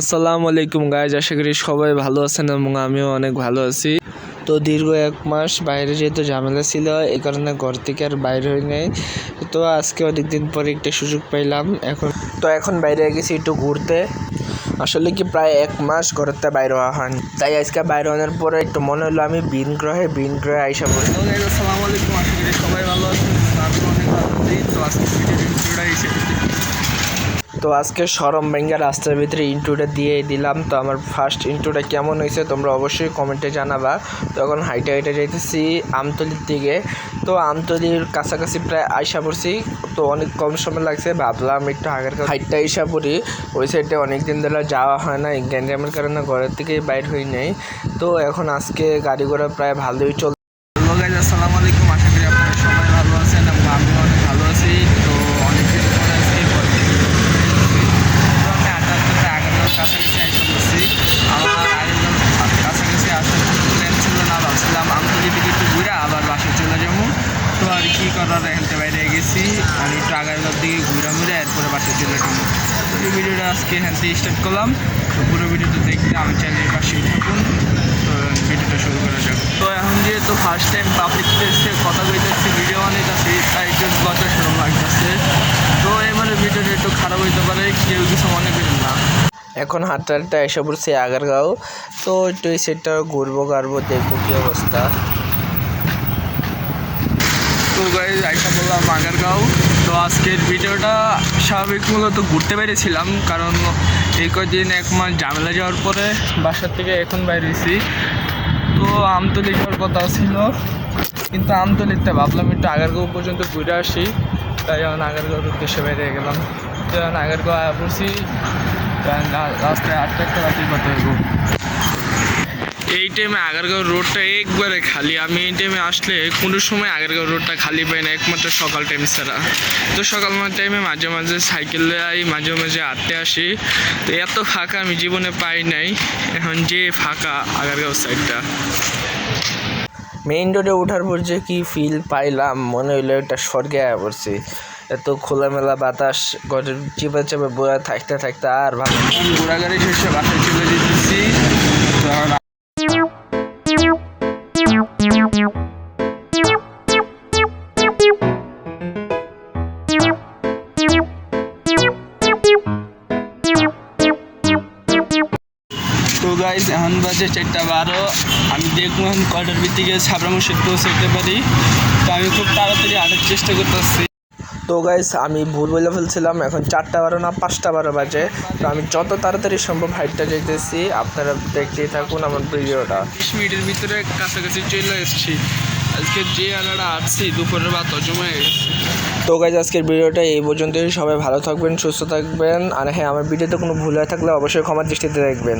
আসসালামু আলাইকুম গাইজ, আশা করি সবাই ভালো আছেন এবং আমিও অনেক ভালো আছি। তো দীর্ঘ 1 মাস বাইরে যেহেতু ঝামেলা ছিল, এই কারণে ঘর থেকে আর বাইরে হই নাই। তো আজকে অনেক দিন পরে একটা সুযোগ পাইলাম। এখন বাইরে গেছি একটু ঘুরতে। আসলে কি প্রায় 1 মাস ঘরের থেকে বাইরে হওয়া হয়নি, তাই আজকে বাইরে হওয়ার পরে একটু মনে হলো আমি ভিন গ্রহে আইসা পড়ি। আসসালামু আলাইকুম, আশা করি সবাই ভালো আছেন। আমি অনেক ভালো আছি। তো আজকে ভিডিওটা তো আজকে সরম ভেঙ্গা রাস্তার ভিতরে ইন্ট্রোটা দিয়ে দিলাম। তো আমার ফার্স্ট ইন্ট্রোটা কেমন হয়েছে তোমরা অবশ্যই কমেন্টে জানাবা। তখন হাইটে যাইতেছি আমতলির দিকে। তো আমতলির কাছাকাছি প্রায় আইসা পড়ছি। তো অনেক কম সময় লাগছে, ভাবলাম একটু আগের হাইটটা আইসা পড়ি। ওই সাইডে অনেকদিন ধরে যাওয়া হয় না, গ্যাঞ্জামের কারণে ঘরের থেকে বাইর হই নাই। তো এখন আজকে গাড়ি ঘোড়া প্রায় ভালোই চল। আসসালামু আলাইকুম, আশা করি আপনারা সবাই ভালো আছেন এবং আমিও অনেক ভালো আছি। তো অনেকদিন পরে আজকে কাছাকাছি এসে বসছি। আমার আগের কাছাকাছি আসার প্ল্যান ছিল না, ভাবছিলাম আমতলি থেকে একটু ঘুরে আবার বাসায় চলে যাবো। তো আর কি করার, এখানতে বাইরে গেছি আমি একটু আগারগাঁর দিকে ঘুরে এরপরে বাসায় চলে যাবো। তো এই ভিডিওটা আজকে এখান থেকে স্টার্ট করলাম। তো পুরো ভিডিওটা দেখতে আমার চ্যানেলের পাশেই থাকুন। তো ভিডিওটা শুরু করা যাক। তো এখন যেহেতু ফার্স্ট টাইম পাবলিক প্লেসে কথা কইতেছি, ভিডিও বানাইতেছি, তাই একটু লজ্জা শরম লাগতেছে। তো এবারে ভিডিওটা একটু খারাপ হইতে পারে, কেউ কিছু মনে করেন না। এখন হাঁটতে এসে পড়ছি আগারগাঁও। তো একটু এই সাইডটা ঘুরবো দেখবো কী অবস্থা। তো গাইজ আইসা বললাম আগারগাঁও। তো আজকের ভিডিওটা স্বাভাবিক মূলত ঘুরতে বেরিয়েছিলাম, কারণ এই কদিন 1 মাস ঝামেলা যাওয়ার পরে বাসার থেকে এখন বাইরেছি। তো আমতলি যাওয়ার কথা ছিল, কিন্তু আমতলিতে ভাবলাম একটু আগারগাঁও পর্যন্ত ঘুরে আসি, তাই এখন আগারগাঁওর উদ্দেশ্যে বেরিয়ে গেলাম। তো এখন আগারগাঁও আয়া পড়ছি, রাস্তায় একটা রাতের কথা হইব। এই টাইমে আগারগাঁও রোডটা একবারে খালি। আমি এই টাইমে আসলে কোনো সময় আগারগাঁও রোডটা খালি পাই না, একমাত্র সকাল টাইম ছাড়া। তো সকাল টাইমে মাঝে মাঝে সাইকেলে আই, মাঝে মাঝে হাঁটতে আসি। তো এত ফাঁকা আমি জীবনে পাই নাই, এখন যে ফাঁকা আগারগাঁও সাইডটা। মেইন রোডে ওঠার পর যে কি ফিল পাইলাম, মনে হইলো একটা স্বর্গে আয়া পড়ছি। এত খোলামেলা বাতাস, ঘরের চেপে বয়ে থাকতে আর ভালো। ঘোরাঘুরি শেষে বাসায় চলে যেতেছি। তো গাইজ এখন বাজে 4:12। আমি দেখবো এখন কয়টার ভিত্তিকে ছাবড়া মসজিদ পৌঁছাতে পারি। তো আমি খুব তাড়াতাড়ি হাঁটার চেষ্টা করতেছি। তো গাইস আমি ভুল বলে ফেলছিলাম, এখন 4:12 না 5:12 বাজে। তো আমি যত তাড়াতাড়ি সম্ভব হাইটটা যেতেছি, আপনারা দেখতেই থাকুন আমার ভিডিওটা। 20 মিনিটের ভিতরে কাছাকাছি চলে এসেছি। আজকে যে আলাদা আসছি দুপুরের ভাত জমে গেছে। তো গাইজ আজকের ভিডিওটা এই পর্যন্তই। সবাই ভালো থাকবেন, সুস্থ থাকবেন। আর হ্যাঁ, আমার ভিডিওতে কোনো ভুল হয়ে থাকলে অবশ্যই ক্ষমার দৃষ্টিতে দেখবেন।